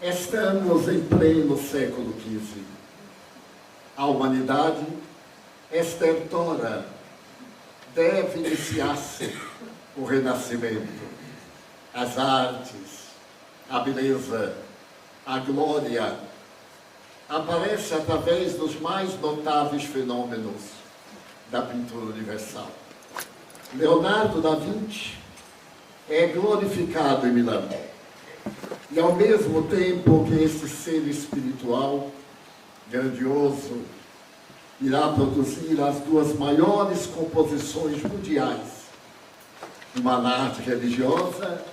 Estamos em pleno século XV. A humanidade, estertora, deve iniciar-se o renascimento. As artes, a beleza, a glória, aparece através dos mais notáveis fenômenos da pintura universal. Leonardo da Vinci é glorificado em Milão. E ao mesmo tempo que esse ser espiritual, grandioso, irá produzir as duas maiores composições mundiais, uma na arte religiosa,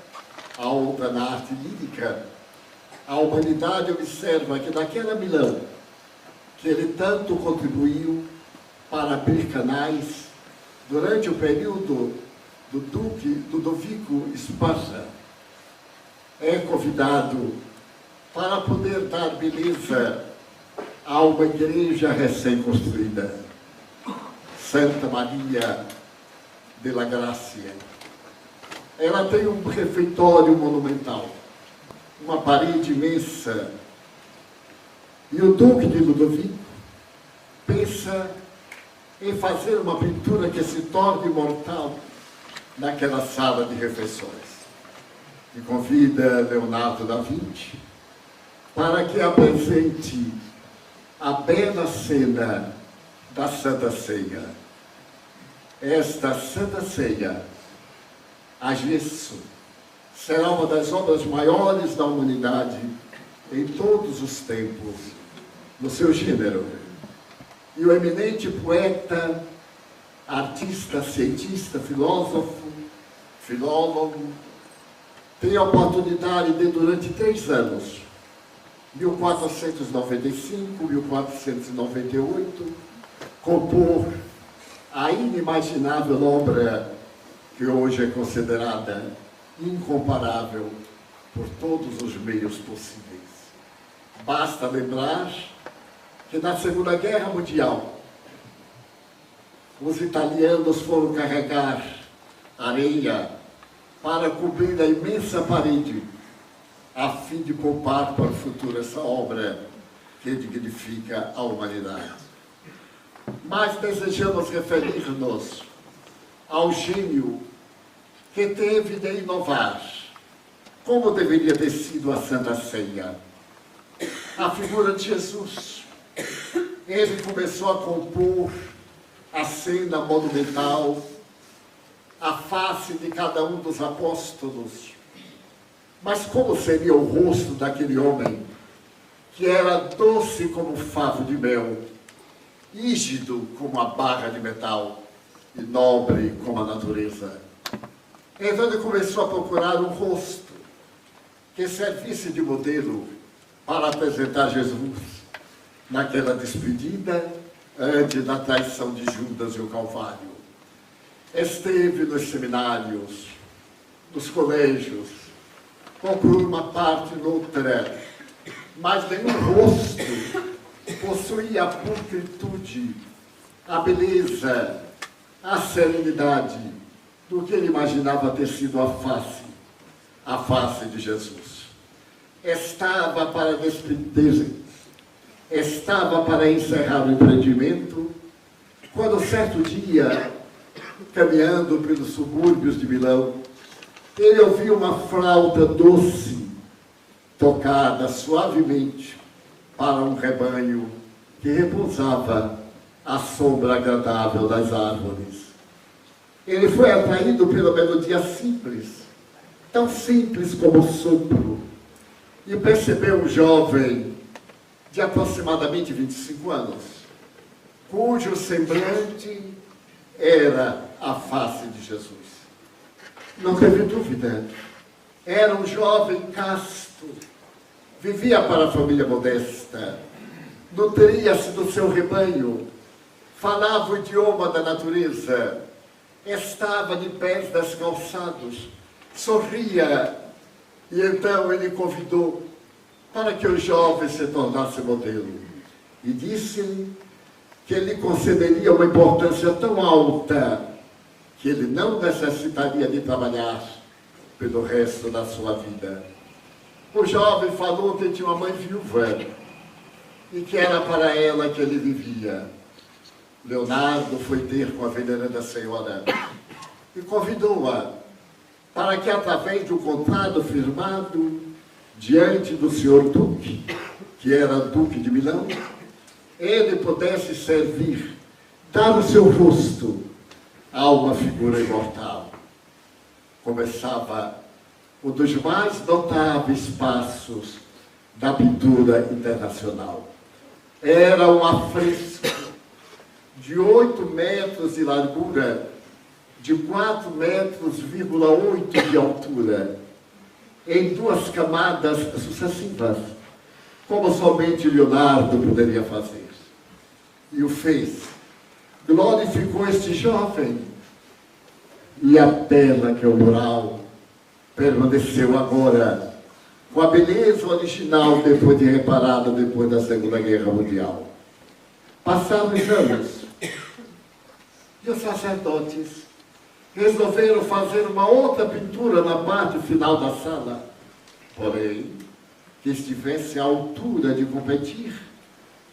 a outra na arte lírica, a humanidade observa que naquela Milão, que ele tanto contribuiu para abrir canais durante o período do Duque Ludovico Sforza, é convidado para poder dar beleza a uma igreja recém-construída, Santa Maria della Grazia. Ela tem um refeitório monumental, uma parede imensa, e o Duque de Ludovico pensa em fazer uma pintura que se torne imortal naquela sala de refeições. E convida Leonardo da Vinci para que apresente a bela cena da Santa Ceia. Esta Santa Ceia, a gesso, será uma das obras maiores da humanidade em todos os tempos, no seu gênero. E o eminente poeta, artista, cientista, filósofo, filólogo, tem a oportunidade de, durante 3 anos, 1495, 1498, compor a inimaginável obra que hoje é considerada incomparável por todos os meios possíveis. Basta lembrar que na Segunda Guerra Mundial, os italianos foram carregar areia para cobrir a imensa parede, a fim de poupar para o futuro essa obra que dignifica a humanidade. Mas desejamos referir-nos ao gênio que teve de inovar, como deveria ter sido a Santa Ceia. A figura de Jesus. Ele começou a compor a cena monumental, a face de cada um dos apóstolos. Mas como seria o rosto daquele homem que era doce como favo de mel, rígido como a barra de metal e nobre como a natureza? Então ele começou a procurar um rosto que servisse de modelo para apresentar Jesus naquela despedida antes da traição de Judas e o Calvário. Esteve nos seminários, nos colégios, concluiu uma parte e outra, mas nenhum rosto possuía a pulcritude, a beleza, a serenidade do que ele imaginava ter sido a face de Jesus. Estava para despedir, estava para encerrar o empreendimento, quando certo dia, caminhando pelos subúrbios de Milão, ele ouviu uma flauta doce, tocada suavemente para um rebanho que repousava à sombra agradável das árvores. Ele foi atraído pela melodia simples, tão simples como o sopro, e percebeu um jovem de aproximadamente 25 anos, cujo semblante era a face de Jesus. Não teve dúvida. Era um jovem casto, vivia para a família modesta, nutria-se do seu rebanho, falava o idioma da natureza, estava de pés descalçados, sorria, e então ele convidou para que o jovem se tornasse modelo. E disse-lhe que ele concederia uma importância tão alta que ele não necessitaria de trabalhar pelo resto da sua vida. O jovem falou que tinha uma mãe viúva e que era para ela que ele vivia. Leonardo foi ter com a veneranda senhora e convidou-a para que, através de um contrato firmado diante do senhor Duque, que era Duque de Milão, ele pudesse servir, dar o seu rosto a uma figura imortal. Começava um dos mais notáveis passos da pintura internacional. Era um afresco de 8 metros de largura, de 4,8 metros de altura, em 2 camadas sucessivas, como somente Leonardo poderia fazer. E o fez. Glorificou este jovem. E a tela, que é o mural, permaneceu agora com a beleza original depois de reparada depois da Segunda Guerra Mundial. Passaram os anos e os sacerdotes resolveram fazer uma outra pintura na parte final da sala, porém, que estivesse à altura de competir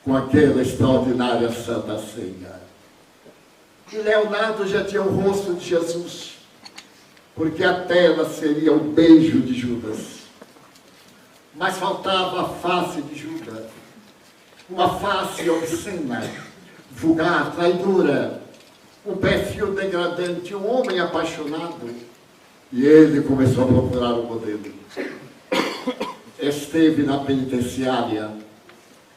com aquela extraordinária Santa Ceia. E Leonardo já tinha o rosto de Jesus, porque a tela seria o beijo de Judas. Mas faltava a face de Judas, uma face obscena, vulgar, traidora, um perfil degradante, um homem apaixonado. E ele começou a procurar o modelo. Esteve na penitenciária,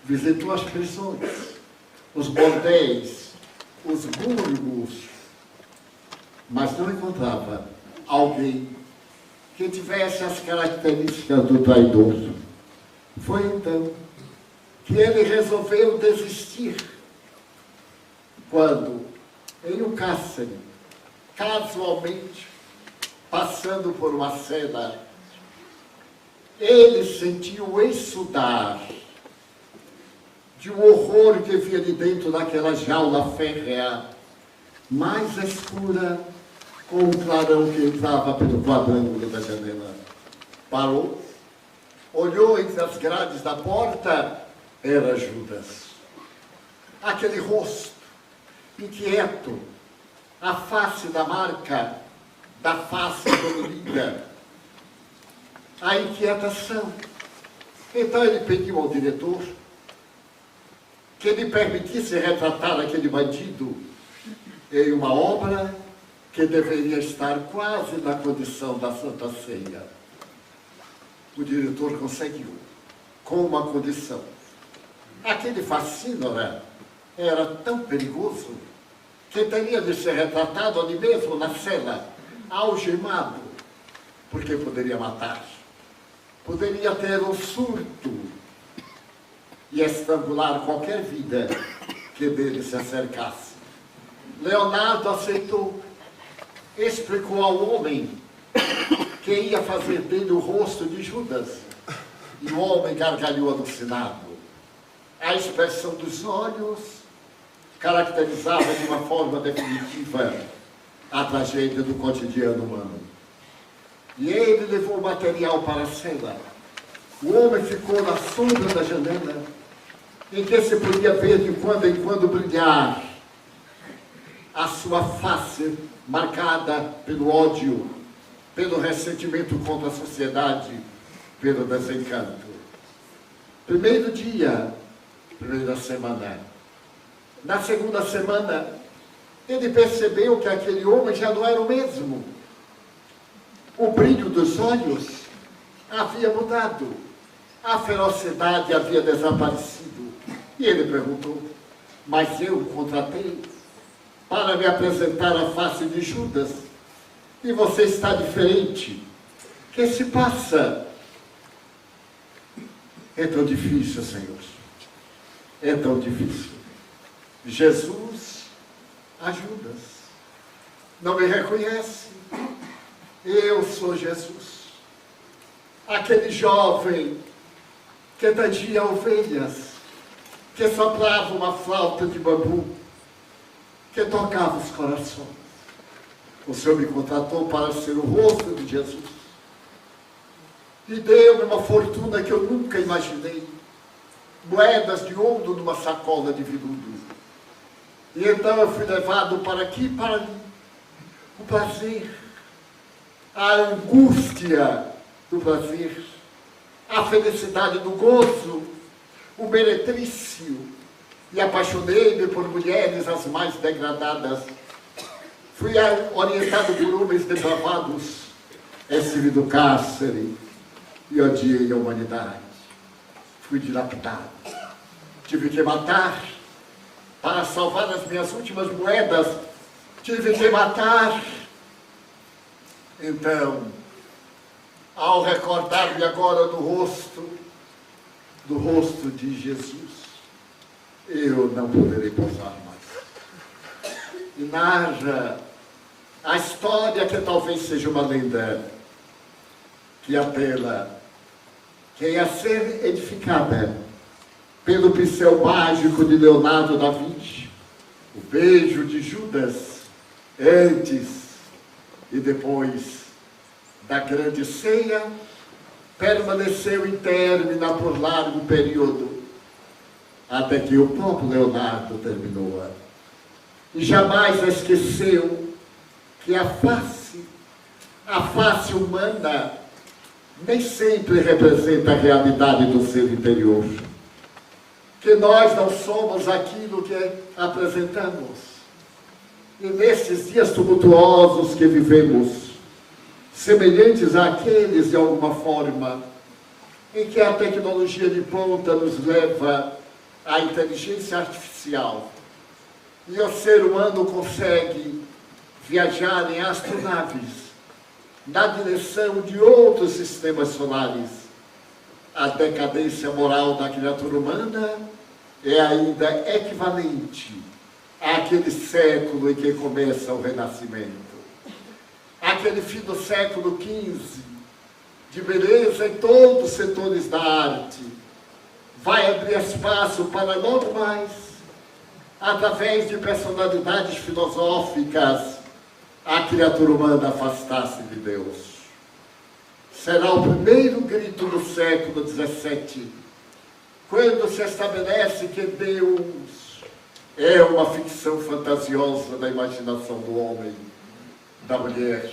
visitou as prisões, os bordéis, os gúrigos, mas não encontrava alguém que tivesse as características do traidor. Foi então que ele resolveu desistir, quando, em um cárcere, casualmente, passando por uma cela, ele sentiu o exsudar de um horror que vinha de dentro daquela jaula férrea, mais escura, com um clarão que entrava pelo quadrângulo da janela. Parou, olhou entre as grades da porta, era Judas. Aquele rosto inquieto, a face da marca, da face dolorida, a inquietação. Então ele pediu ao diretor que lhe permitisse retratar aquele bandido em uma obra que deveria estar quase na condição da Santa Ceia. O diretor conseguiu, com uma condição. Aquele Facínora era tão perigoso que teria de ser retratado ali mesmo na cela, algemado, porque poderia matar, poderia ter um surto e estrangular qualquer vida que dele se acercasse. Leonardo aceitou, explicou ao homem que ia fazer dele o rosto de Judas, e o homem gargalhou alucinado. A expressão dos olhos caracterizava de uma forma definitiva a tragédia do cotidiano humano. E ele levou o material para a cela. O homem ficou na sombra da janela, em que se podia ver de quando em quando brilhar a sua face marcada pelo ódio, pelo ressentimento contra a sociedade, pelo desencanto. Primeiro dia, primeira semana. Na segunda semana, ele percebeu que aquele homem já não era o mesmo. O brilho dos olhos havia mudado. A ferocidade havia desaparecido. E ele perguntou, mas eu o contratei para me apresentar a face de Judas, e você está diferente. O que se passa? É tão difícil, Senhor. É tão difícil. Jesus a Judas. Não me reconhece? Eu sou Jesus. Aquele jovem que tadia ovelhas, que soprava uma flauta de bambu, que tocava os corações. O Senhor me contratou para ser o rosto de Jesus. e deu-me uma fortuna que eu nunca imaginei. Moedas de ouro numa sacola de veludo. E então eu fui levado para aqui e para ali. O prazer, a angústia do prazer, a felicidade do gozo, o meretrício. E apaixonei-me por mulheres as mais degradadas. Fui orientado por homens depravados. Estive do cárcere e odiei a humanidade. Fui dilapidado. Tive que matar para salvar as minhas últimas moedas. Tive que matar. Então, ao recordar-me agora do rosto de Jesus, eu não poderei pousar mais. E narra a história que talvez seja uma lenda, que apela, que ia ser edificada pelo pincel mágico de Leonardo da Vinci, o beijo de Judas, antes e depois da grande ceia, permaneceu intérmina por largo período, até que o próprio Leonardo terminou-a. E jamais esqueceu que a face humana nem sempre representa a realidade do ser interior. Que nós não somos aquilo que apresentamos. E nestes dias tumultuosos que vivemos, semelhantes àqueles de alguma forma, em que a tecnologia de ponta nos leva à inteligência artificial, e o ser humano consegue viajar em astronaves na direção de outros sistemas solares, a decadência moral da criatura humana é ainda equivalente àquele século em que começa o Renascimento. Aquele fim do século XV, de beleza em todos os setores da arte, vai abrir espaço para logo mais, através de personalidades filosóficas, a criatura humana afastar-se de Deus. Será o primeiro grito do século XVII, quando se estabelece que Deus é uma ficção fantasiosa da imaginação do homem, da mulher,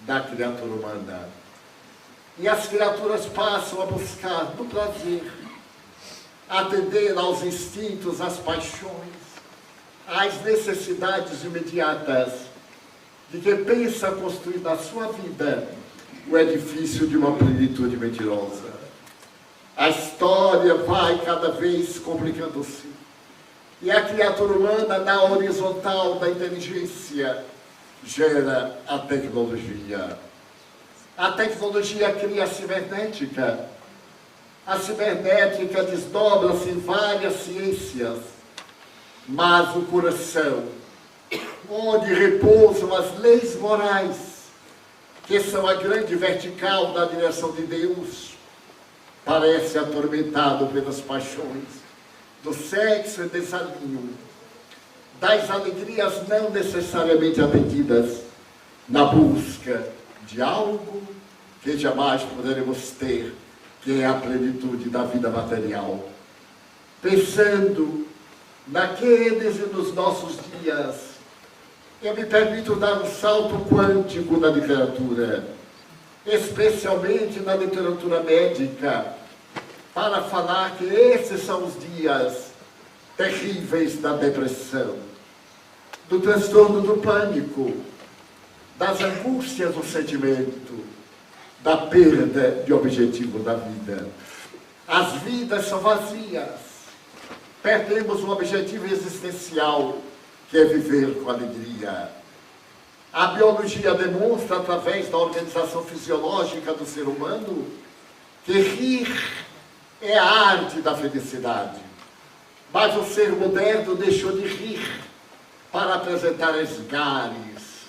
da criatura humana. E as criaturas passam a buscar no prazer, atender aos instintos, às paixões, às necessidades imediatas, de que pensa construir na sua vida o edifício de uma plenitude mentirosa. A história vai cada vez complicando-se. E a criatura humana, na horizontal da inteligência, gera a tecnologia. A tecnologia cria a cibernética. A cibernética desdobra-se em várias ciências, mas o coração, onde repousam as leis morais, que são a grande vertical da direção de Deus, parece atormentado pelas paixões do sexo e desalinho, das alegrias não necessariamente atendidas, na busca de algo que jamais poderemos ter, que é a plenitude da vida material. Pensando naqueles e nos nossos dias, eu me permito dar um salto quântico na literatura, especialmente na literatura médica, para falar que esses são os dias terríveis da depressão, do transtorno do pânico, das angústias do sentimento, da perda de objetivo da vida. As vidas são vazias, perdemos um objetivo existencial, que é viver com alegria. A biologia demonstra, através da organização fisiológica do ser humano, que rir é a arte da felicidade. Mas o ser moderno deixou de rir para apresentar esgares,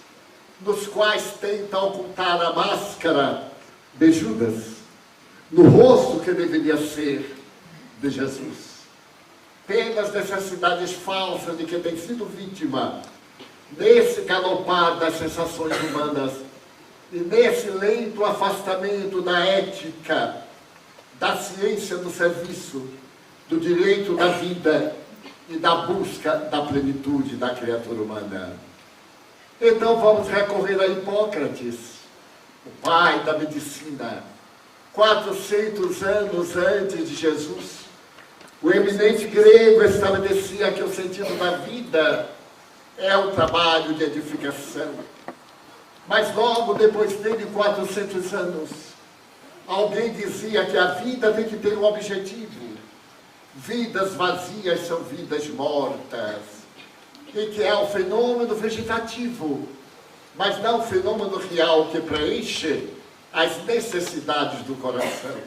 nos quais tenta ocultar a máscara de Judas, no rosto que deveria ser de Jesus. Pelas necessidades falsas de que tem sido vítima, nesse galopar das sensações humanas, E nesse lento afastamento da ética, da ciência do serviço, do direito da vida e da busca da plenitude da criatura humana. Então vamos recorrer a Hipócrates, o pai da medicina. 400 anos antes de Jesus, o eminente grego estabelecia que o sentido da vida é o trabalho de edificação. Mas logo depois dele, 400 anos, alguém dizia que a vida tem que ter um objetivo. Vidas vazias são vidas mortas. E que é o fenômeno vegetativo, mas não o fenômeno real que preenche as necessidades do coração.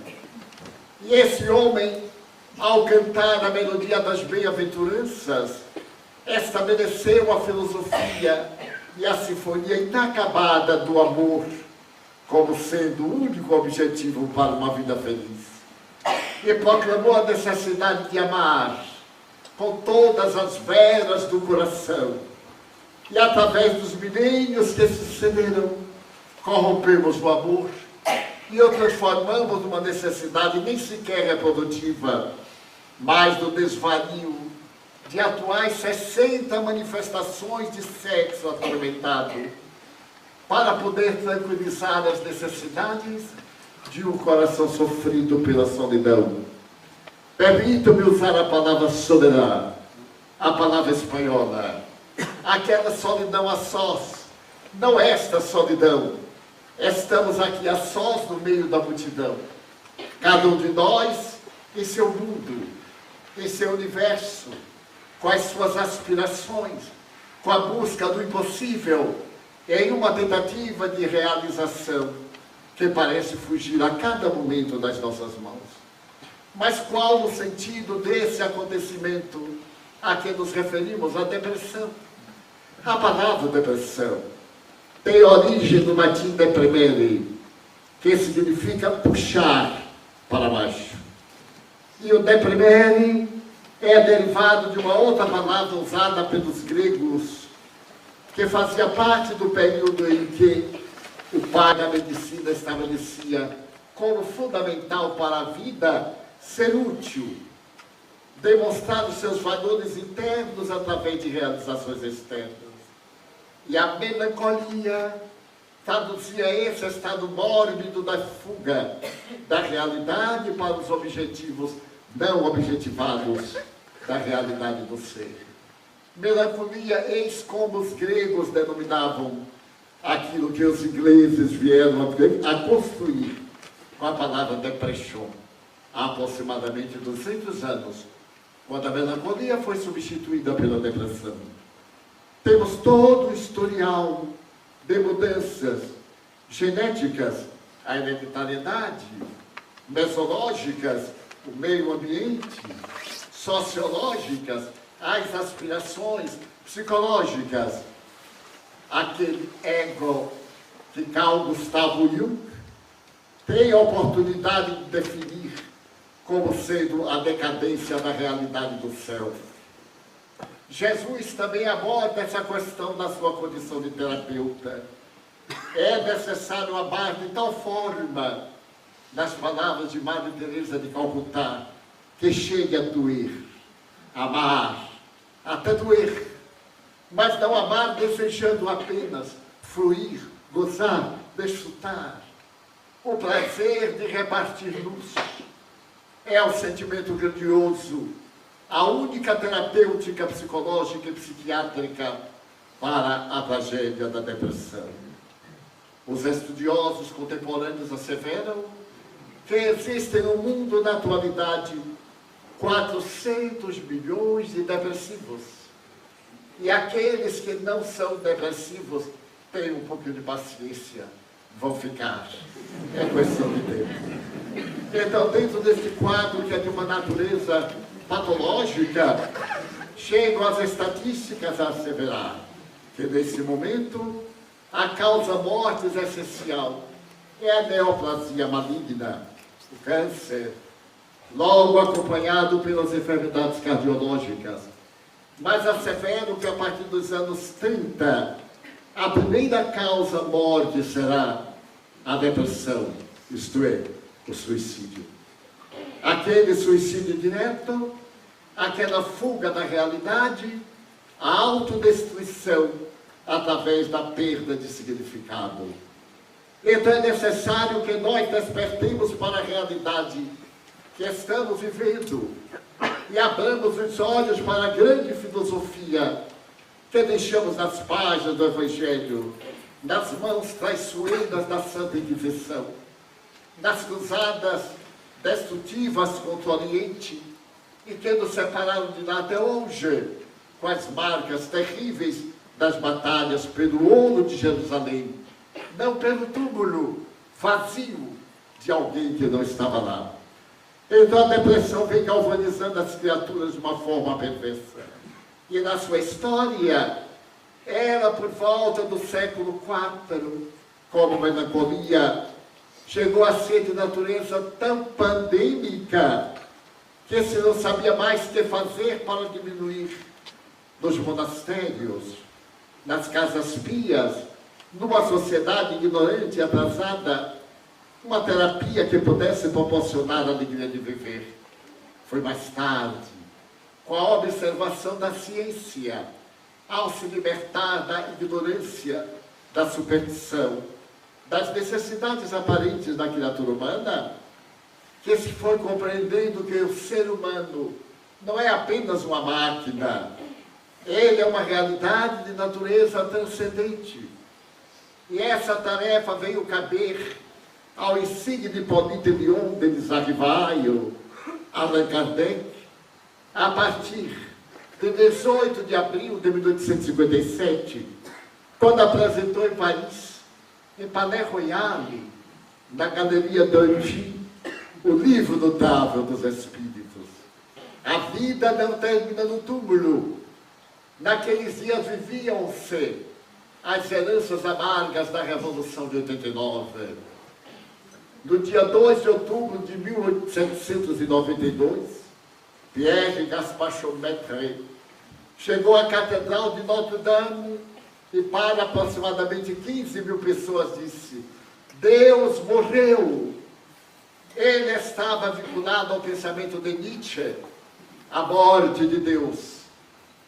E esse homem, ao cantar a melodia das bem-aventuranças, estabeleceu a filosofia e a sinfonia inacabada do amor como sendo o único objetivo para uma vida feliz. E proclamou a necessidade de amar com todas as veras do coração. E através dos milênios que se sucederam, corrompemos o amor e o transformamos numa necessidade nem sequer reprodutiva, mas do desvario de atuais 60 manifestações de sexo atormentado, para poder tranquilizar as necessidades de um coração sofrido pela solidão. Permita-me usar a palavra soledad, a palavra espanhola, aquela solidão a sós, não esta solidão. Estamos aqui a sós no meio da multidão, cada um de nós em seu mundo, em seu universo, com as suas aspirações, com a busca do impossível, em uma tentativa de realização que parece fugir a cada momento das nossas mãos. Mas qual o sentido desse acontecimento a que nos referimos? A depressão. A palavra depressão tem origem no latim deprimere, que significa puxar para baixo. E o deprimere é derivado de uma outra palavra usada pelos gregos, que fazia parte do período em que o pai da medicina estabelecia como fundamental para a vida ser útil, demonstrar os seus valores internos através de realizações externas. E a melancolia traduzia esse estado mórbido da fuga da realidade para os objetivos não objetivados da realidade do ser. Melancolia, eis como os gregos denominavam aquilo que os ingleses vieram a construir com a palavra depression, há aproximadamente 200 anos, quando a melancolia foi substituída pela depressão. Temos todo o historial de mudanças genéticas, a hereditariedade, mesológicas, o meio ambiente, sociológicas, as aspirações psicológicas. Aquele ego que Carl Gustav Jung tem a oportunidade de definir como sendo a decadência da realidade do self. Jesus também aborda essa questão na sua condição de terapeuta. É necessário amar de tal forma, nas palavras de Madre Teresa de Calcutá, que chegue a doer. Amar, até doer, mas não amar desejando apenas fluir, gozar, desfrutar. O prazer de repartir luz é o sentimento grandioso, a única terapêutica psicológica e psiquiátrica para a tragédia da depressão. Os estudiosos contemporâneos asseveram que existem no mundo na atualidade 400 milhões de depressivos. E aqueles que não são depressivos têm um pouquinho de paciência, vão ficar. É questão de tempo. Então, dentro deste quadro que é de uma natureza patológica, chegam as estatísticas a asseverar que, nesse momento, a causa mortis essencial é a neoplasia maligna, o câncer, logo acompanhado pelas enfermidades cardiológicas. Mas assevero que a partir dos anos 30, a primeira causa morte será a depressão, isto é, o suicídio. Aquele suicídio direto, aquela fuga da realidade, a autodestruição através da perda de significado. Então é necessário que nós despertemos para a realidade que estamos vivendo e abramos os olhos para a grande filosofia que deixamos nas páginas do Evangelho, nas mãos traiçoeiras da Santa Inquisição, nas cruzadas destrutivas contra o Oriente e que nos separaram de lá até hoje, com as marcas terríveis das batalhas pelo ouro de Jerusalém, não pelo túmulo vazio de alguém que não estava lá. Então a depressão vem galvanizando as criaturas de uma forma perversa. E na sua história, ela por volta do século IV, como melancolia, chegou a ser de natureza tão pandêmica que se não sabia mais o que fazer para diminuir nos monastérios, nas casas pias, numa sociedade ignorante e atrasada, uma terapia que pudesse proporcionar a alegria de viver. Foi mais tarde, com a observação da ciência, ao se libertar da ignorância, da superstição, das necessidades aparentes da criatura humana, que se foi compreendendo que o ser humano não é apenas uma máquina, ele é uma realidade de natureza transcendente. E essa tarefa veio caber ao insigne Hippolyte Lyon de Desarrivaio, Allan Kardec, a partir de 18 de abril de 1857, quando apresentou em Paris, em Palais Royal, na Galeria d'Anjou, o livro notável dos Espíritos. A vida não termina no túmulo. Naqueles dias viviam-se as heranças amargas da Revolução de 89. No dia 2 de outubro de 1792, Pierre Gaspard Chaumette chegou à Catedral de Notre-Dame e para aproximadamente 15 mil pessoas disse: Deus morreu. Ele estava vinculado ao pensamento de Nietzsche, a morte de Deus.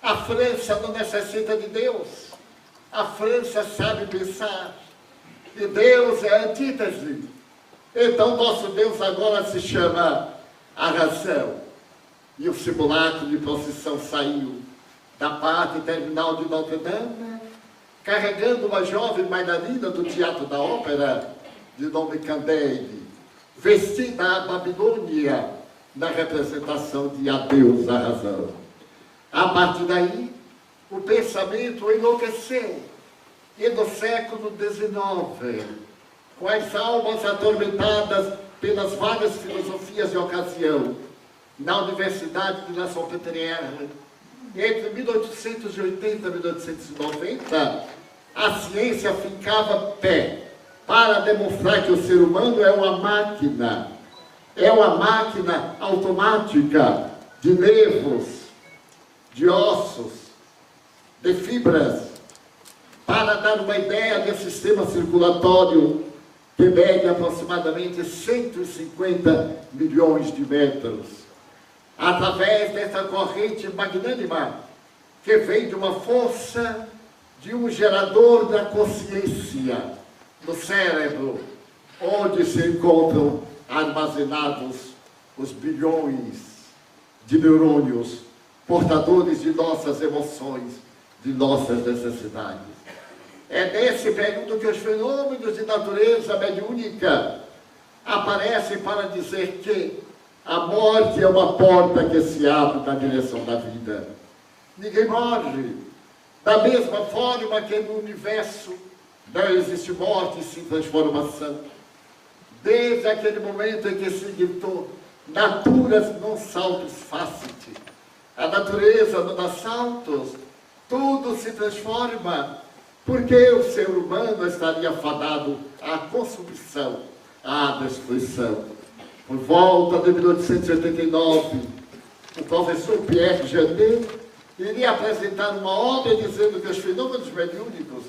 A França não necessita de Deus. A França sabe pensar. E Deus é a antítese. Então nosso Deus agora se chama a razão. E o simulacro de procissão saiu da parte terminal de Notre-Dame, carregando uma jovem bailarina do Teatro da Ópera, de nome Candide, vestida à Babilônia, na representação de Adeus à razão. A partir daí, o pensamento enlouqueceu. E no século XIX, com as almas atormentadas pelas várias filosofias de ocasião, na Universidade de La Salpêtrière, entre 1880 e 1890, a ciência ficava pé para demonstrar que o ser humano é uma máquina automática de nervos, de ossos, de fibras, para dar uma ideia de sistema circulatório que mede aproximadamente 150 milhões de metros. Através dessa corrente magnânima, que vem de uma força, de um gerador da consciência, no cérebro, onde se encontram armazenados os bilhões de neurônios, portadores de nossas emoções, de nossas necessidades. É nesse período que os fenômenos de natureza mediúnica aparecem para dizer que a morte é uma porta que se abre na direção da vida. Ninguém morre. Da mesma forma que no universo não existe morte sem transformação. Desde aquele momento em que se gritou, naturas non saltus facit. A natureza não dá saltos, tudo se transforma, porque o ser humano estaria fadado à consumição, à destruição. Por volta de 1889, o professor Pierre Janet iria apresentar uma obra dizendo que os fenômenos mediúnicos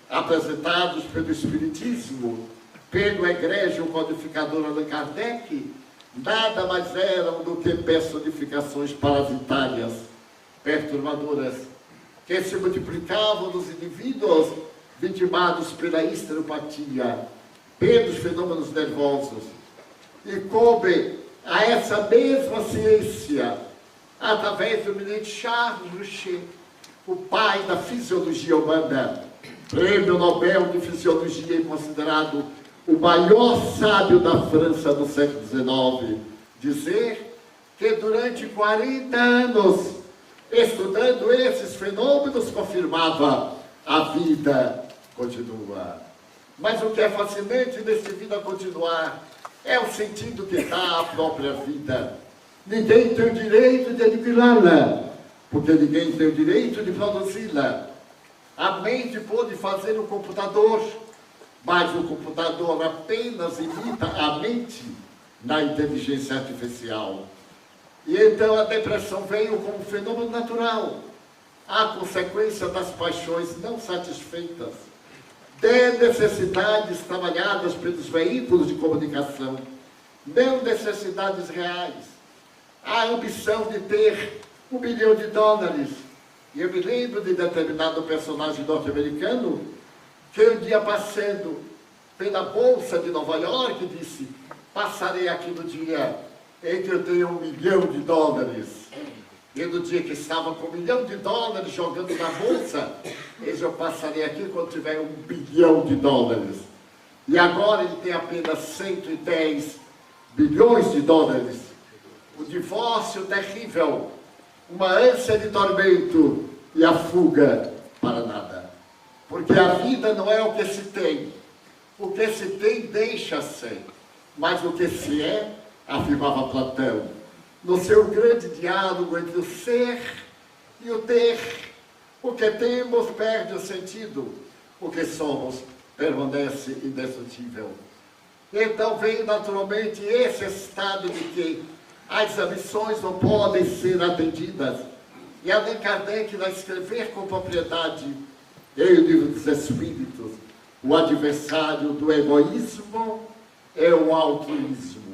apresentados pelo Espiritismo pelo egrégio codificador Allan Kardec, nada mais eram do que personificações parasitárias, perturbadoras, que se multiplicavam nos indivíduos vitimados pela histeropatia, pelos fenômenos nervosos. E coube a essa mesma ciência, através do eminente Charles Richer, o pai da fisiologia humana, prêmio Nobel de Fisiologia e considerado o maior sábio da França do século XIX, dizer que durante 40 anos, estudando esses fenômenos, confirmava: a vida continua. Mas o que é fascinante nesse vida continuar é o sentido que dá à própria vida. Ninguém tem o direito de aniquilá-la, porque ninguém tem o direito de produzi-la. A mente pode fazer o computador, mas o computador apenas imita a mente na inteligência artificial. E então a depressão veio como fenômeno natural, a consequência das paixões não satisfeitas, de necessidades trabalhadas pelos veículos de comunicação, não necessidades reais, a ambição de ter $1 milhão. E eu me lembro de determinado personagem norte-americano que um dia passando pela Bolsa de Nova York disse: passarei aqui no dia em que eu tenho $1 milhão. E no dia que estava com $1 milhão jogando na Bolsa, eu passarei aqui quando tiver $1 bilhão. E agora ele tem apenas $110 bilhões. O divórcio terrível, uma ânsia de tormento e a fuga para nada. Porque a vida não é o que se tem. O que se tem deixa-se. Mas o que se é, afirmava Platão, no seu grande diálogo entre o ser e o ter. O que temos perde o sentido. O que somos permanece indestrutível. Então vem naturalmente esse estado de que as ambições não podem ser atendidas. E Allan Kardec vai escrever com propriedade, em O Livro dos Espíritos, o adversário do egoísmo é o altruísmo.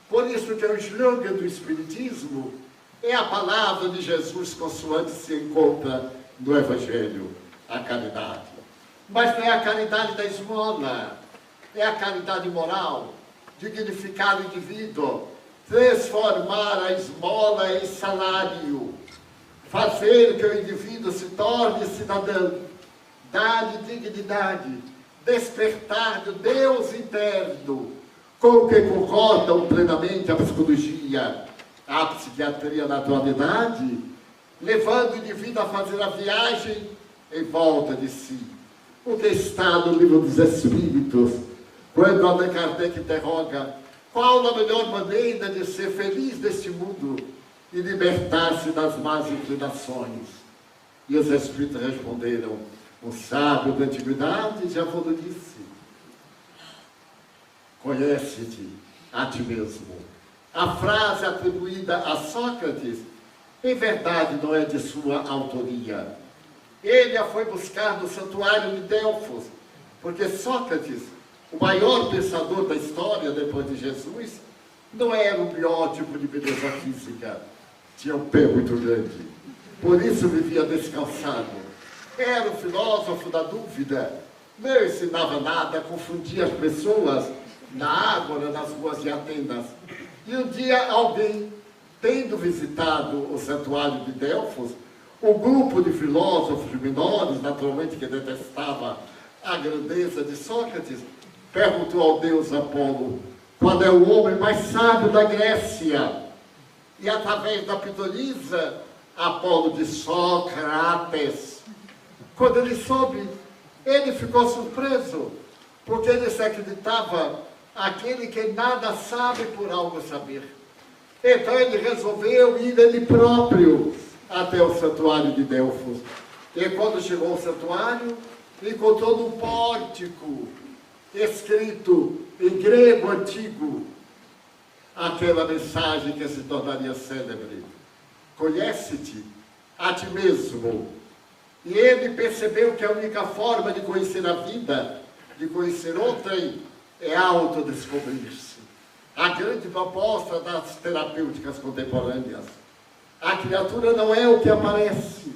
Por isso que o slogan do Espiritismo é a palavra de Jesus consoante se encontra no Evangelho, a caridade. Mas não é a caridade da esmola, é a caridade moral, dignificar o indivíduo, transformar a esmola em salário, fazer que o indivíduo se torne cidadão, dar-lhe dignidade, despertar do Deus interno, com o que concordam plenamente a psicologia, a psiquiatria na atualidade, levando o indivíduo a fazer a viagem em volta de si. O que está no Livro dos Espíritos, quando Allan Kardec interroga qual a melhor maneira de ser feliz neste mundo e libertar-se das más inclinações. E os Espíritos responderam: o sábio da antiguidade já vos disse, conhece-te a ti mesmo. A frase atribuída a Sócrates, em verdade, não é de sua autoria. Ele a foi buscar no santuário de Delfos, porque Sócrates, o maior pensador da história depois de Jesus, não era um biótipo de beleza física, tinha um pé muito grande, por isso vivia descalçado. Era o filósofo da dúvida, não ensinava nada, confundia as pessoas na ágora, nas ruas de Atenas. E um dia alguém, tendo visitado o santuário de Delfos, um grupo de filósofos menores, naturalmente que detestava a grandeza de Sócrates, perguntou ao deus Apolo qual é o homem mais sábio da Grécia. E através da pitonisa, Apolo disse: Sócrates. Quando ele soube, ele ficou surpreso, porque ele se acreditava aquele que nada sabe por algo saber. Então ele resolveu ir ele próprio até o santuário de Delfos. E quando chegou ao santuário, encontrou num pórtico, escrito em grego antigo, aquela mensagem que se tornaria célebre: conhece-te a ti mesmo. E ele percebeu que a única forma de conhecer a vida, de conhecer outrem, é autodescobrir-se. A grande proposta das terapêuticas contemporâneas. A criatura não é o que aparece,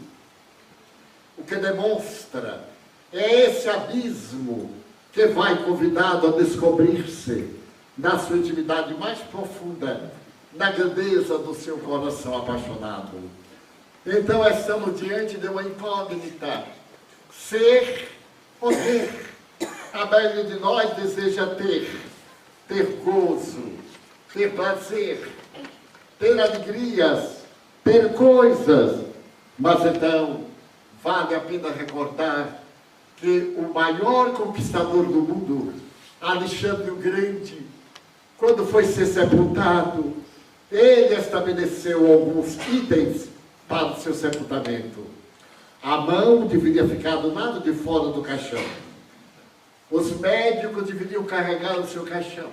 o que demonstra. É esse abismo que vai convidado a descobrir-se na sua intimidade mais profunda, na grandeza do seu coração apaixonado. Então, estamos diante de uma incógnita. Ser ou ter? A maioria de nós deseja ter gozo, ter prazer, ter alegrias, ter coisas. Mas então, vale a pena recordar que o maior conquistador do mundo, Alexandre o Grande, quando foi ser sepultado, ele estabeleceu alguns itens para o seu sepultamento. A mão deveria ficar do lado de fora do caixão. Os médicos deveriam carregar o seu caixão.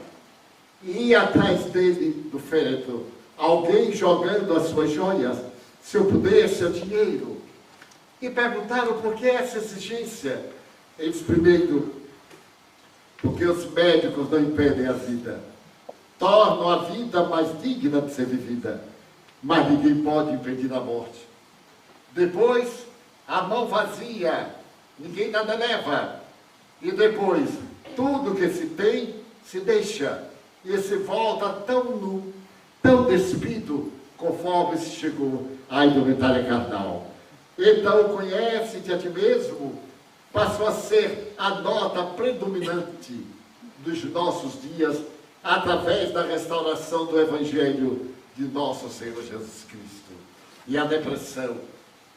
E ir atrás dele, do féretro, alguém jogando as suas joias, seu poder, seu dinheiro. E perguntaram por que essa exigência. Eles, primeiro, porque os médicos não impedem a vida. Tornam a vida mais digna de ser vivida. Mas ninguém pode impedir a morte. Depois, a mão vazia. Ninguém nada leva. E depois, tudo que se tem, se deixa. E se volta tão nu, tão despido, conforme se chegou à indumentária carnal. Então, conhece-te a ti mesmo, passou a ser a nota predominante dos nossos dias, através da restauração do Evangelho de nosso Senhor Jesus Cristo. E a depressão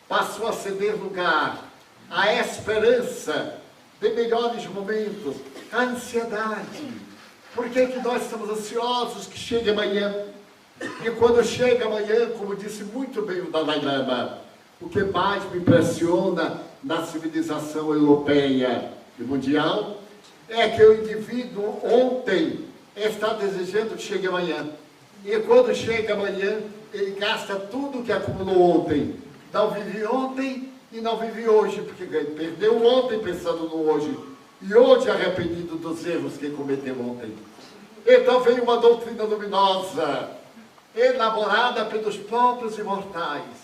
passou a ceder lugar à esperança de melhores momentos, à ansiedade. Por que que nós estamos ansiosos que chegue amanhã? E quando chega amanhã, como disse muito bem o Dalai Lama, o que mais me impressiona na civilização europeia e mundial é que o indivíduo ontem está desejando que chegue amanhã. E quando chega amanhã, ele gasta tudo o que acumulou ontem. Não vive ontem e não vive hoje, porque perdeu ontem pensando no hoje. E hoje arrependido dos erros que cometeu ontem. Então veio uma doutrina luminosa, elaborada pelos próprios imortais.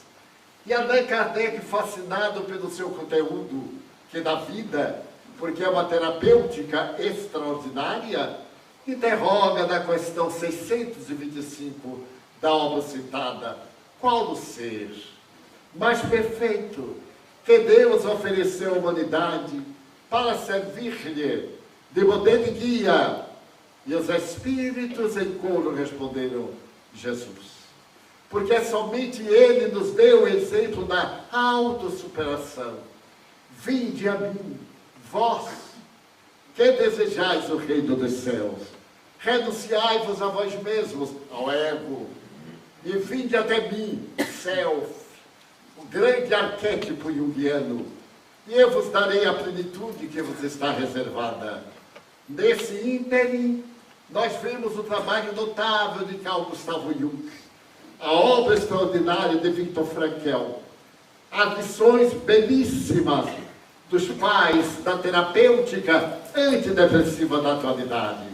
E Allan Kardec, fascinado pelo seu conteúdo, que da vida, porque é uma terapêutica extraordinária, interroga na questão 625 da obra citada, qual o ser mais perfeito que Deus ofereceu à humanidade para servir-lhe de modelo e guia? E os espíritos em coro responderam, Jesus. Porque somente Ele nos deu o exemplo da autossuperação. Vinde a mim, vós, que desejais o reino dos céus. Renunciai-vos a vós mesmos, ao ego. E vinde até mim, self, o grande arquétipo junguiano. E eu vos darei a plenitude que vos está reservada. Nesse ínterim, nós vemos o trabalho notável de Carl Gustavo Jung, a obra extraordinária de Viktor Frankl, as lições belíssimas dos pais da terapêutica antidepressiva da atualidade.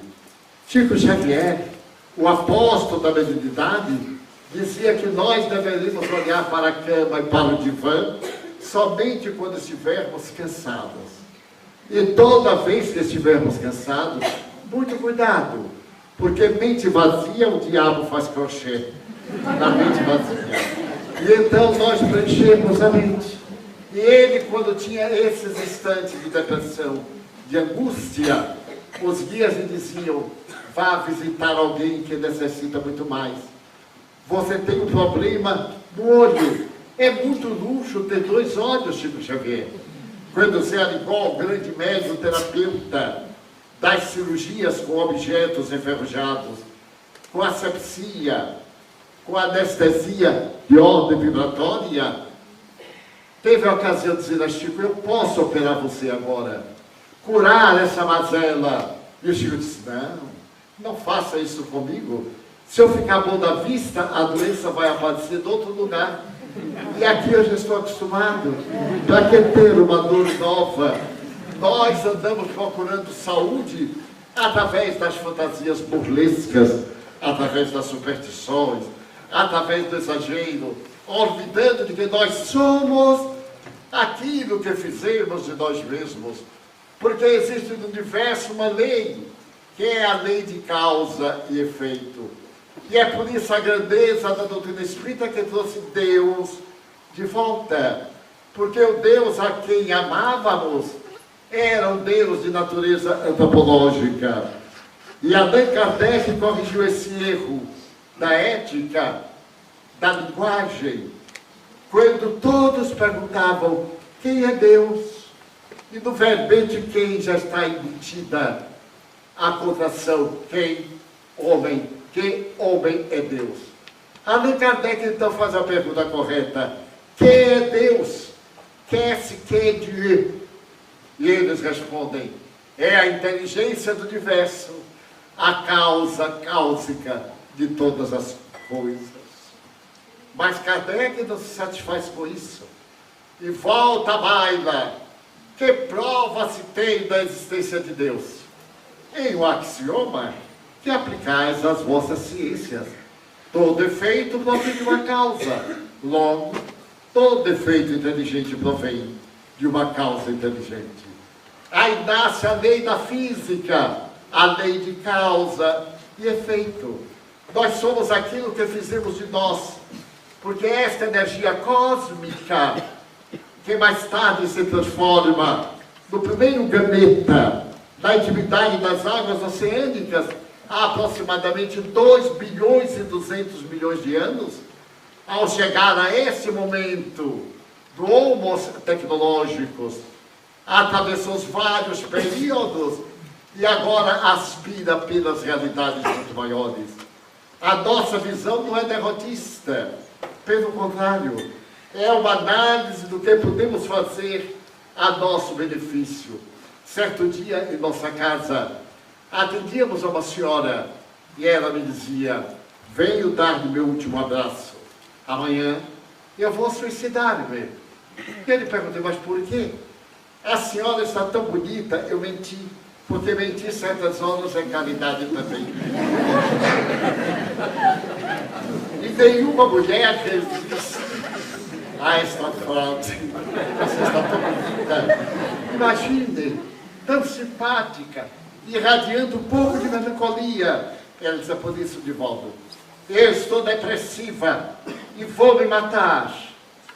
Chico Xavier, o apóstolo da mediunidade, dizia que nós deveríamos olhar para a cama e para o divã somente quando estivermos cansados. E toda vez que estivermos cansados, muito cuidado, porque mente vazia, o diabo faz crochê na mente vazia. E então nós preenchemos a mente. E ele, quando tinha esses instantes de depressão, de angústia, os guias lhe diziam, vá visitar alguém que necessita muito mais. Você tem um problema no olho. É muito luxo ter 2 olhos, Chico Xavier. Quando você era igual ao grande médico terapeuta das cirurgias com objetos enferrujados, com asepsia, com anestesia de ordem vibratória, teve a ocasião de dizer a Chico, eu posso operar você agora, curar essa mazela. E o Chico disse, não faça isso comigo. Se eu ficar bom da vista, a doença vai aparecer de outro lugar. E aqui eu já estou acostumado. Para que ter uma dor nova? Nós andamos procurando saúde através das fantasias burlescas, através das superstições, através do exagero, olvidando de que nós somos aquilo que fizemos de nós mesmos. Porque existe no universo uma lei, que é a lei de causa e efeito. E é por isso a grandeza da doutrina espírita que trouxe Deus de volta. Porque o Deus a quem amávamos era um Deus de natureza antropológica. E Allan Kardec corrigiu esse erro da ética, da linguagem, quando todos perguntavam quem é Deus. E no verbete quem já está embutida a contração quem, homem, que homem é Deus. Allan Kardec então faz a pergunta correta: quem é Deus? Qu'est-ce que Dieu? E eles respondem: é a inteligência do universo, a causa cáusica de todas as coisas. Mas Kardec não se satisfaz com isso. E volta à baila: que prova se tem da existência de Deus? Em um axioma que aplicais às vossas ciências. Todo efeito provém de uma causa. Logo, todo efeito inteligente provém de uma causa inteligente. Aí nasce a lei da física, a lei de causa e efeito. Nós somos aquilo que fizemos de nós, porque esta energia cósmica, que mais tarde se transforma no primeiro gameta da intimidade das águas oceânicas, há aproximadamente 2 bilhões e 200 milhões de anos, ao chegar a esse momento do Homo tecnológicos, atravessou os vários períodos e agora aspira pelas realidades muito maiores. A nossa visão não é derrotista, pelo contrário, é uma análise do que podemos fazer a nosso benefício. Certo dia, em nossa casa, atendíamos a uma senhora e ela me dizia: venho dar-lhe meu último abraço. Amanhã eu vou suicidar-me. E ele perguntou: mas por quê? A senhora está tão bonita. Eu menti, porque mentir certas horas é caridade também. E nenhuma mulher resiste a esta frase. Você está tão bonita. Imagine, tão simpática, irradiando um pouco de melancolia. Ela disse: por isso de volta, eu estou depressiva e vou me matar.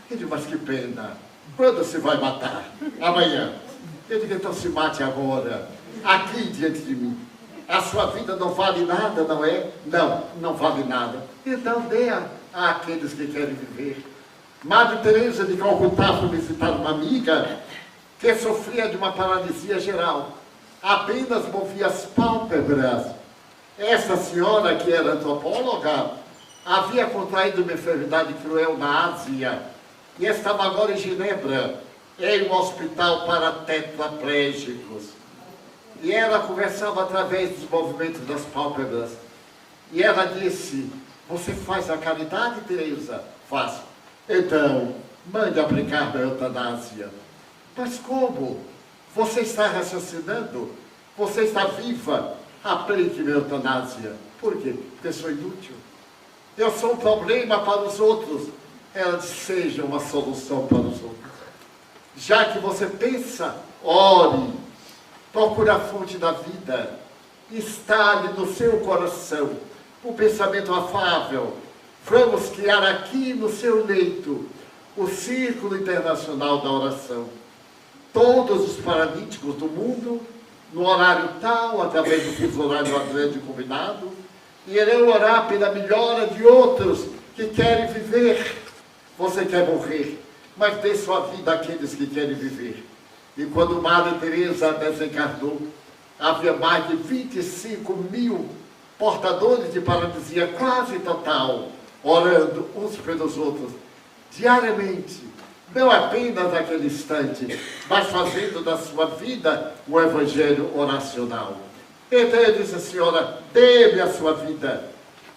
Eu digo: mas que pena. Quando se vai matar? Amanhã. Eu digo: então se mate agora, aqui diante de mim. A sua vida não vale nada, não é? Não, não vale nada. Então dê àqueles que querem viver. Madre Teresa de Calcutá foi visitar uma amiga que sofria de uma paralisia geral. Apenas movia as pálpebras. Essa senhora, que era antropóloga, havia contraído uma enfermidade cruel na Ásia e estava agora em Genebra, em um hospital para tetraplégicos. E ela conversava através dos movimentos das pálpebras. E ela disse: você faz a caridade, Teresa? Faço. Então, mande aplicar a eutanásia. Mas como? Você está raciocinando? Você está viva? Aplique a eutanásia. Por quê? Porque sou inútil. Eu sou um problema para os outros. Ela disse: seja uma solução para os outros. Já que você pensa, ore, procure a fonte da vida, instale no seu coração o pensamento afável. Vamos criar aqui no seu leito o Círculo Internacional da Oração. Todos os paralíticos do mundo, no horário tal, através do fuso horário Advento combinado, irão orar pela melhora de outros que querem viver. Você quer morrer, mas dê sua vida àqueles que querem viver. E quando Madre Teresa desencarnou, havia mais de 25 mil portadores de paralisia quase total, orando uns pelos outros, diariamente, não apenas naquele instante, mas fazendo da sua vida o evangelho oracional. Então eu disse: senhora, dê-me a sua vida.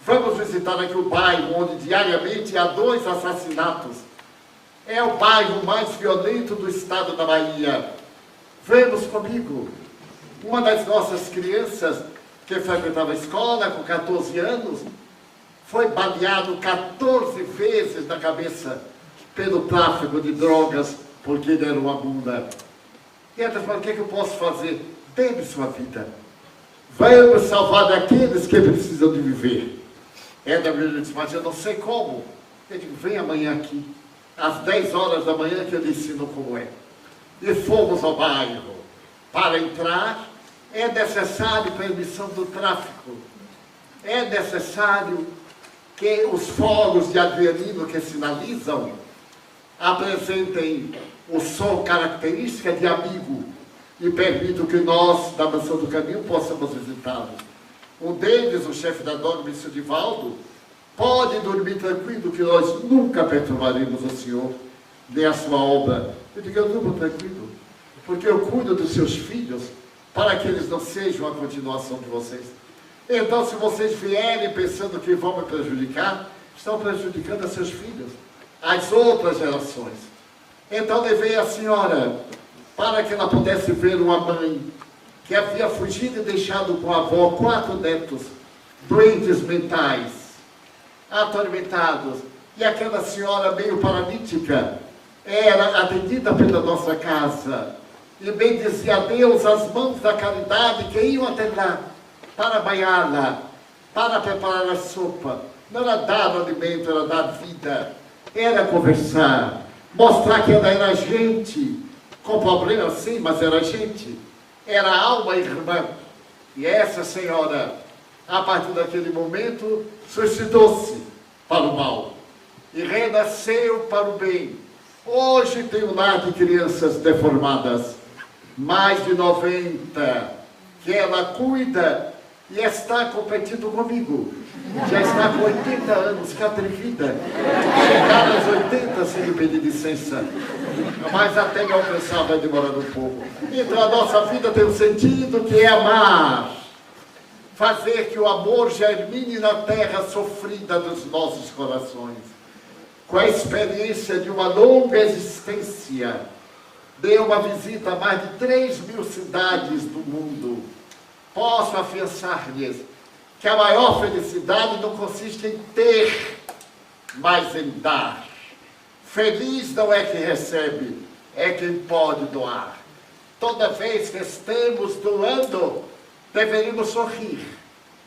Vamos visitar aqui o bairro onde diariamente há 2 assassinatos. É o bairro mais violento do estado da Bahia. Vamos comigo. Uma das nossas crianças, que frequentava a escola com 14 anos, foi baleado 14 vezes na cabeça pelo tráfico de drogas, porque ele era uma bunda. E ela falou, o que eu posso fazer? Dê-me sua vida. Vamos salvar daqueles que precisam de viver. Ela me disse, mas eu não sei como. Eu digo, vem amanhã aqui, às 10 horas da manhã, que eu lhe ensino como é. E fomos ao bairro. Para entrar, é necessário permissão do tráfico. É necessário que os fogos de adrenalina que sinalizam apresentem o som característica de amigo e permitam que nós, da Mansão do Caminho, possamos visitá-los. Um deles, o chefe da DOG, Mr. Divaldo, pode dormir tranquilo que nós nunca perturbaremos o senhor, nem a sua obra. Eu digo, eu durmo tranquilo, porque eu cuido dos seus filhos, para que eles não sejam a continuação de vocês. Então, se vocês vierem pensando que vão me prejudicar, estão prejudicando a seus filhos, as outras gerações. Então, levei a senhora para que ela pudesse ver uma mãe que havia fugido e deixado com a avó 4 netos, doentes mentais, atormentados. E aquela senhora meio paralítica era atendida pela nossa casa e bendizia a Deus as mãos da caridade que iam até lá para banhá-la, para preparar a sopa. Não era dar alimento, era dar vida, era conversar, mostrar que ela era gente, com problemas sim, mas era gente, era alma irmã. E essa senhora, a partir daquele momento, suicidou-se para o mal e renasceu para o bem. Hoje tem um lar de crianças deformadas, mais de 90, que ela cuida e está competindo comigo. Já está com 80 anos, que atrevida. Chegar aos 80 sem lhe pedir licença. Mas até me alcançar vai demorar um pouco. Então a nossa vida tem um sentido que é amar. Fazer que o amor germine na terra sofrida dos nossos corações. Com a experiência de uma longa existência, dei uma visita a mais de 3.000 cidades do mundo. Posso afiançar-lhes que a maior felicidade não consiste em ter, mas em dar. Feliz não é quem recebe, é quem pode doar. Toda vez que estamos doando, deveríamos sorrir.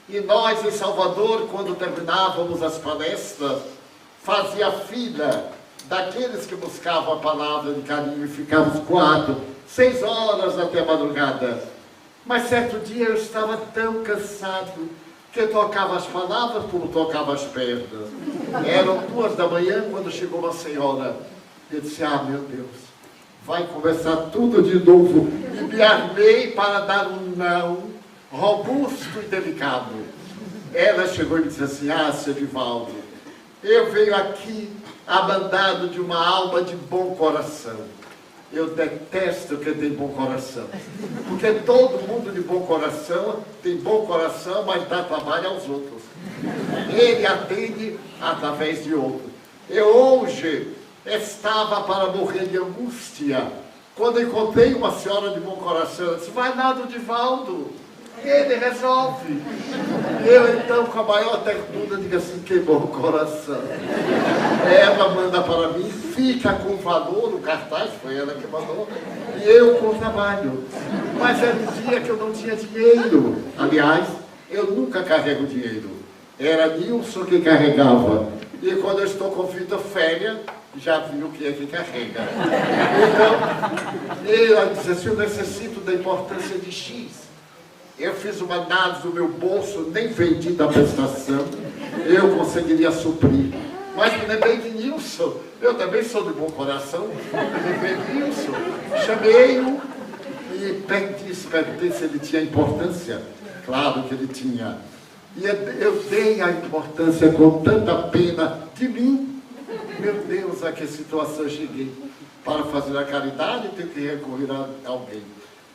E nós, em Salvador, quando terminávamos as palestras, fazia fila daqueles que buscavam a palavra de carinho e ficávamos 4, 6 horas até a madrugada. Mas certo dia eu estava tão cansado que eu tocava as palavras como tocava as pernas. Eram 2 da manhã quando chegou uma senhora. Eu disse, meu Deus, vai começar tudo de novo. E me armei para dar um não robusto e delicado. Ela chegou e me disse assim, seu Divaldo, eu venho aqui abandado de uma alma de bom coração. Eu detesto quem tem bom coração, porque todo mundo de bom coração tem bom coração, mas dá trabalho aos outros. Ele atende através de outros. Eu hoje estava para morrer de angústia, quando encontrei uma senhora de bom coração. Eu disse, vai lá do Divaldo, ele resolve. Eu então, com a maior ternura, digo assim, que bom coração. Ela manda para mim, fica com valor, o cartaz foi ela que mandou, e eu com o trabalho. Mas ela dizia que eu não tinha dinheiro. Aliás, eu nunca carrego dinheiro. Era Nilson que carregava. E quando eu estou com vida férias, já vi o que é que carrega. Então, ela disse assim, eu necessito da importância de X. Eu fiz uma análise do meu bolso, nem vendi da prestação, eu conseguiria suprir. Mas me lembrei de Nilson, eu também sou de bom coração, me lembrei de Nilson, chamei-o e perguntei se ele tinha importância. Claro que ele tinha. E eu dei a importância com tanta pena de mim. Meu Deus, a que situação eu cheguei. Para fazer a caridade, tenho que recorrer a alguém.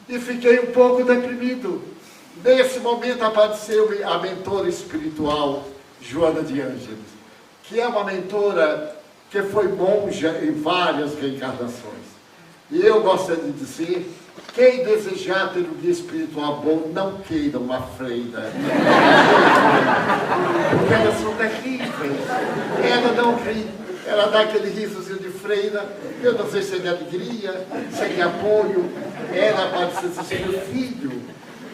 E fiquei um pouco deprimido. Nesse momento apareceu a mentora espiritual, Joana de Ângeles, que é uma mentora que foi monja em várias reencarnações. E eu gostaria de dizer quem desejar ter um guia espiritual bom, não queira uma freira. Porque elas são terríveis. Ela não ri, ela dá aquele risozinho de freira. Eu não sei se é de alegria, se é de apoio. Ela pode dizer, meu filho,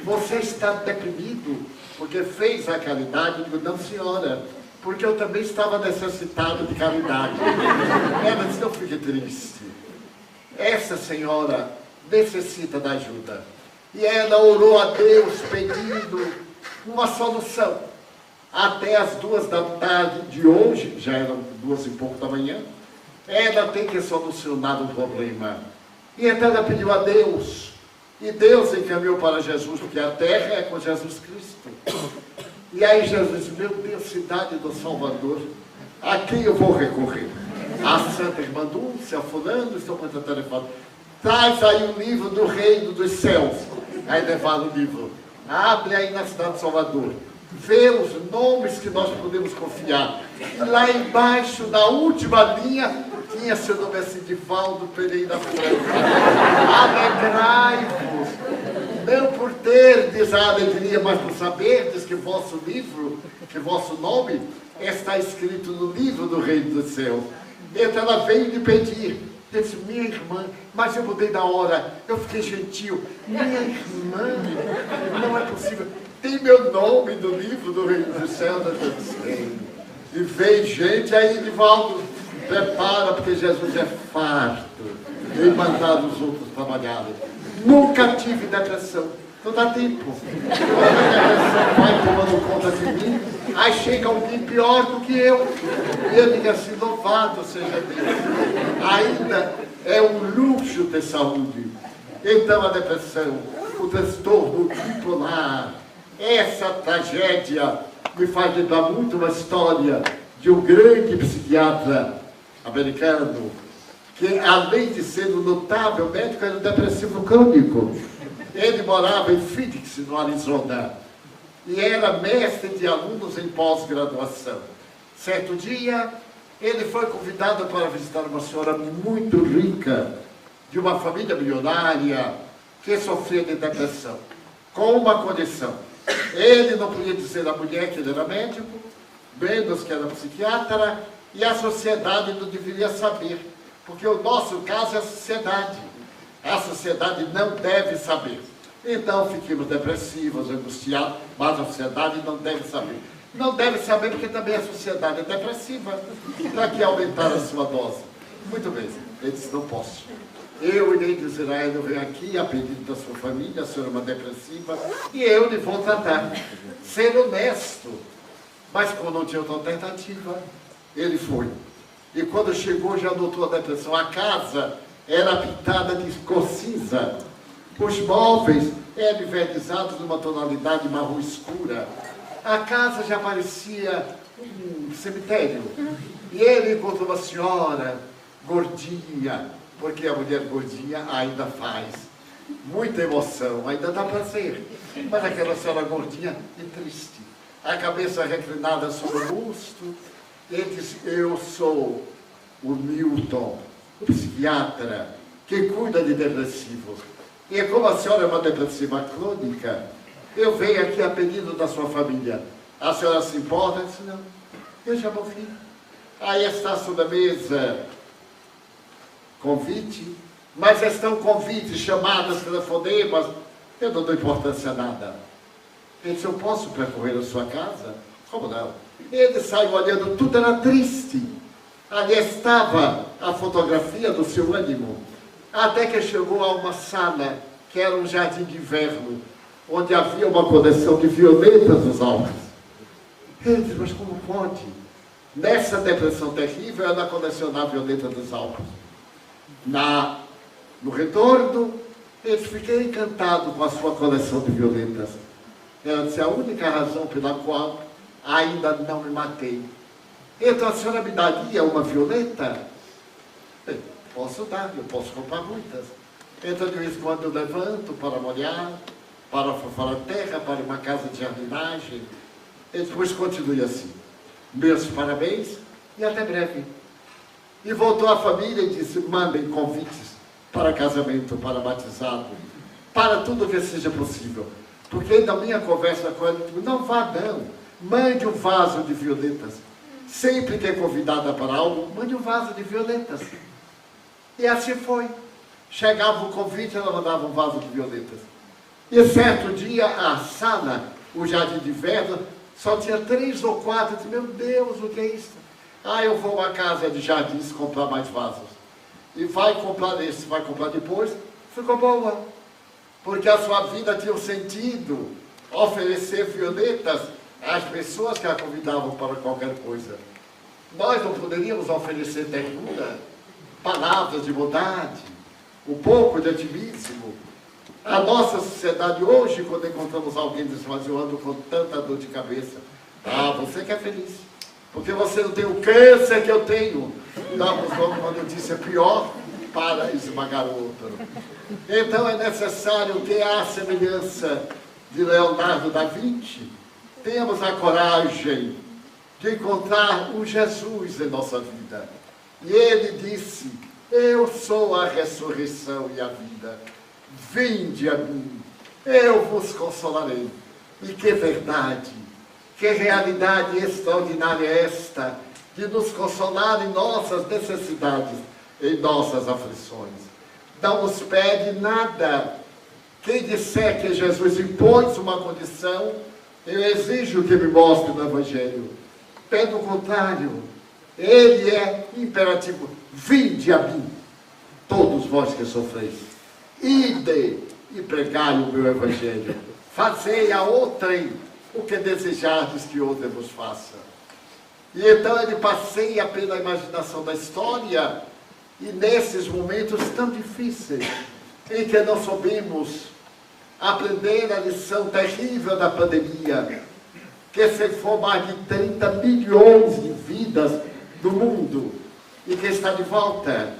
você está deprimido porque fez a caridade. Eu digo, não, senhora, porque eu também estava necessitado de caridade. Ela disse, não fique triste. Essa senhora necessita da ajuda. E ela orou a Deus pedindo uma solução. Até as 2 da tarde de hoje, já eram 2 e pouco da manhã, ela tem que solucionar o problema. E então ela pediu a Deus. E Deus encaminhou para Jesus, porque a terra é com Jesus Cristo. E aí Jesus disse, meu Deus, cidade do Salvador, a quem eu vou recorrer? A Santa Irmã Dulce, a fulano, estou com a telefone. Traz aí o livro do Reino dos Céus. Aí levaram o livro. Abre aí na cidade de Salvador. Vê os nomes que nós podemos confiar. Lá embaixo, na última linha, tinha seu nome assim, Divaldo Pereira Franco. Alegrai-vos, não por terdes a alegria, mas por saberdes que vosso livro, que vosso nome, está escrito no livro do Reino dos Céus. Então ela veio lhe pedir. Eu disse, minha irmã, mas eu mudei da hora, eu fiquei gentil. Minha irmã, não é possível. Tem meu nome no livro do Reino dos Céus? Eu disse, e vem gente aí, Divaldo, prepara, porque Jesus é farto em mandar os outros trabalharem. Nunca tive depressão. Não dá tempo. Quando a depressão vai tomando conta de mim, aí chega alguém pior do que eu. E eu digo assim, louvado seja Deus. Ainda é um luxo ter saúde. Então a depressão, o transtorno bipolar, essa tragédia me faz lembrar muito uma história de um grande psiquiatra americano, que além de ser um notável médico, era um depressivo crônico. Ele morava em Phoenix, no Arizona, e era mestre de alunos em pós-graduação. Certo dia, ele foi convidado para visitar uma senhora muito rica, de uma família milionária, que sofria de depressão, com uma condição. Ele não podia dizer à mulher que ele era médico, menos que era psiquiatra, e a sociedade não deveria saber, porque o nosso caso é a sociedade. A sociedade não deve saber. Então fiquemos depressivos, angustiados, mas a sociedade não deve saber. Não deve saber porque também a sociedade é depressiva. Para que aumentar a sua dose? Muito bem, ele disse, não posso. Eu irei dizer a ela, eu venho aqui a pedido da sua família, a senhora é uma depressiva, e eu lhe vou tratar. Ser honesto. Mas como não tinha outra alternativa, ele foi. E quando chegou, já notou a depressão. A casa era pintada de cor cinza. Os móveis eram envernizados numa tonalidade marrom escura. A casa já parecia um cemitério. E ele encontrou uma senhora gordinha, porque a mulher gordinha ainda faz muita emoção, ainda dá prazer. Mas aquela senhora gordinha é triste. A cabeça reclinada sobre o busto. Ele disse, eu sou o Newton, o psiquiatra, que cuida de depressivos. E como a senhora é uma depressiva crônica, eu venho aqui a pedido da sua família. A senhora se importa? Eu disse, não, eu já morri. Aí está sobre a mesa convite, mas estão convites, chamadas, telefonemas, eu não dou importância a nada. Ele disse, eu posso percorrer a sua casa? Como não? Ele saiu olhando, tudo era triste. Ali estava a fotografia do seu ânimo. Até que chegou a uma sala, que era um jardim de inverno, onde havia uma coleção de violetas dos Alpes. Ele disse, mas como pode? Nessa depressão terrível, ela colecionava violeta dos Alpes. No retorno, eu fiquei encantado com a sua coleção de violetas. Ela disse, a única razão pela qual ainda não me matei. Então a senhora me daria uma violeta? Bem, posso dar, eu posso comprar muitas. Então de vez em quando eu levanto para molhar, para fofar a terra, para uma casa de jardinagem. E depois continue assim. Meus parabéns e até breve. E voltou à família e disse, mandem convites para casamento, para batizado, para tudo que seja possível. Porque na minha conversa com ela, eu digo, não vá não, mande um vaso de violetas. Sempre que é convidada para algo, mande um vaso de violetas. E assim foi. Chegava o convite, ela mandava um vaso de violetas. E certo dia, a sala, o jardim de inverno, só tinha 3 ou 4. Eu disse, meu Deus, o que é isso? Ah, eu vou a uma casa de jardins comprar mais vasos. E vai comprar esse, vai comprar depois. Ficou boa. Porque a sua vida tinha um sentido. Oferecer violetas às pessoas que a convidavam para qualquer coisa. Nós não poderíamos oferecer ternura, palavras de bondade, um pouco de otimismo. A nossa sociedade hoje, quando encontramos alguém desvaziando com tanta dor de cabeça, você que é feliz, porque você não tem o câncer que eu tenho. Damos logo uma notícia pior para esmagar o outro. Então é necessário que a semelhança de Leonardo da Vinci, tenhamos a coragem de encontrar um Jesus em nossa vida. E ele disse, eu sou a ressurreição e a vida. Vinde a mim, eu vos consolarei. E que verdade, que realidade extraordinária é esta, de nos consolar em nossas necessidades, em nossas aflições. Não nos pede nada. Quem disser que Jesus impôs uma condição, eu exijo que me mostre no Evangelho. Pelo contrário, ele é imperativo. Vinde a mim, todos vós que sofreis. Ide e pregai o meu Evangelho. Fazei a outrem o que desejardes que outrem vos faça. E então ele passeia pela imaginação da história, e nesses momentos tão difíceis, em que não soubemos aprender a lição terrível da pandemia, que ceifou mais de 30 milhões de vidas do mundo, e que está de volta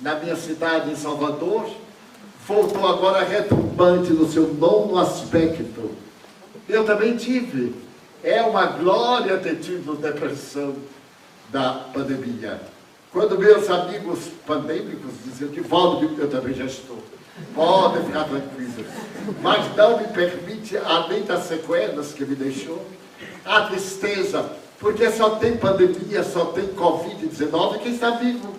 na minha cidade, em Salvador, voltou agora retumbante no seu nono aspecto. Eu também tive. É uma glória ter tido depressão da pandemia. Quando meus amigos pandêmicos diziam que Valdo, eu também já estou. Podem ficar tranquilos. Mas não me permite, além das sequelas que me deixou, a tristeza, porque só tem pandemia, só tem Covid-19 quem está vivo.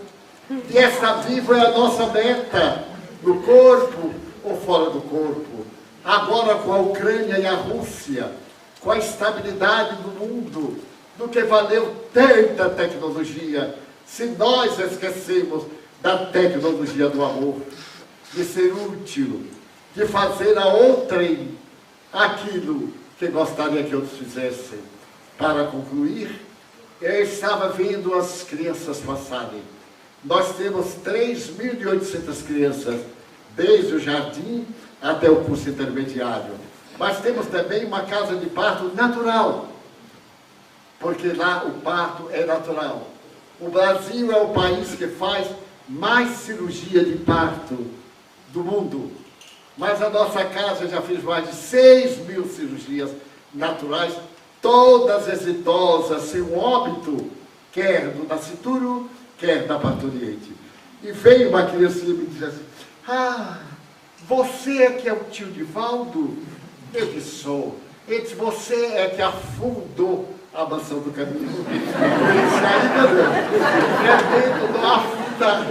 E estar vivo é a nossa meta, no corpo ou fora do corpo. Agora com a Ucrânia e a Rússia, com a estabilidade do mundo, do que valeu tanta tecnologia, se nós esquecemos da tecnologia do amor, de ser útil, de fazer a outrem aquilo que gostaria que outros fizessem. Para concluir, eu estava vendo as crianças passarem. Nós temos 3.800 crianças, desde o jardim até o curso intermediário. Mas temos também uma casa de parto natural, porque lá o parto é natural. O Brasil é o país que faz mais cirurgia de parto do mundo. Mas a nossa casa já fez mais de 6.000 cirurgias naturais, todas exitosas, sem óbito, quer do nascituro, quer da parturiente. E veio uma criancinha e me disse assim, você é que é o tio Divaldo? Eu disse, sou. Ele disse, você é que afundou a mansão do caminho. Isso ainda não. Pretendo não afundar.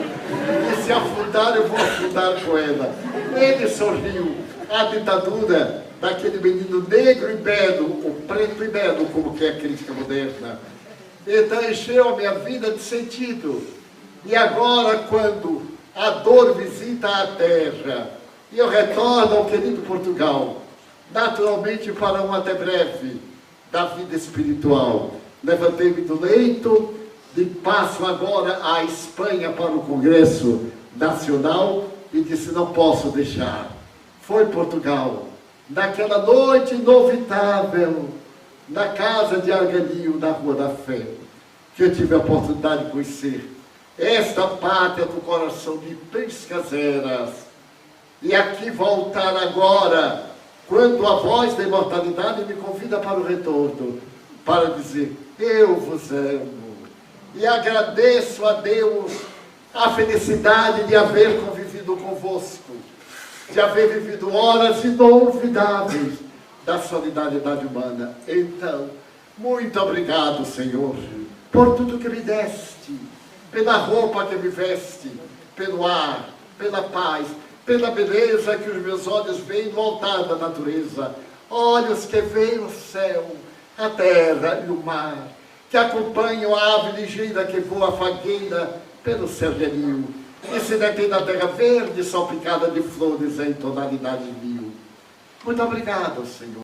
E se afundar, eu vou afundar com ela. Ele sorriu. A ditadura daquele menino negro e belo, ou preto e belo, como que é a crítica moderna. Então encheu a minha vida de sentido. E agora, quando a dor visita a terra, e eu retorno ao querido Portugal, naturalmente para um até breve da vida espiritual, levantei-me do leito e passo agora à Espanha para o Congresso Nacional e disse, não posso deixar. Foi Portugal, naquela noite inovitável, na casa de Arganil, na Rua da Fé, que eu tive a oportunidade de conhecer esta pátria do coração de Priscas Eras. E aqui voltar agora, quando a voz da imortalidade me convida para o retorno, para dizer, eu vos amo. E agradeço a Deus a felicidade de haver convivido aprendido convosco, de haver vivido horas inolvidáveis da solidariedade humana. Então, muito obrigado, Senhor, por tudo que me deste, pela roupa que me veste, pelo ar, pela paz, pela beleza que os meus olhos veem no altar da natureza, olhos que veem o céu, a terra e o mar, que acompanham a ave ligeira que voa fagueira pelo sergenil e se detém na terra verde salpicada de flores em tonalidades mil. Muito obrigado, Senhor.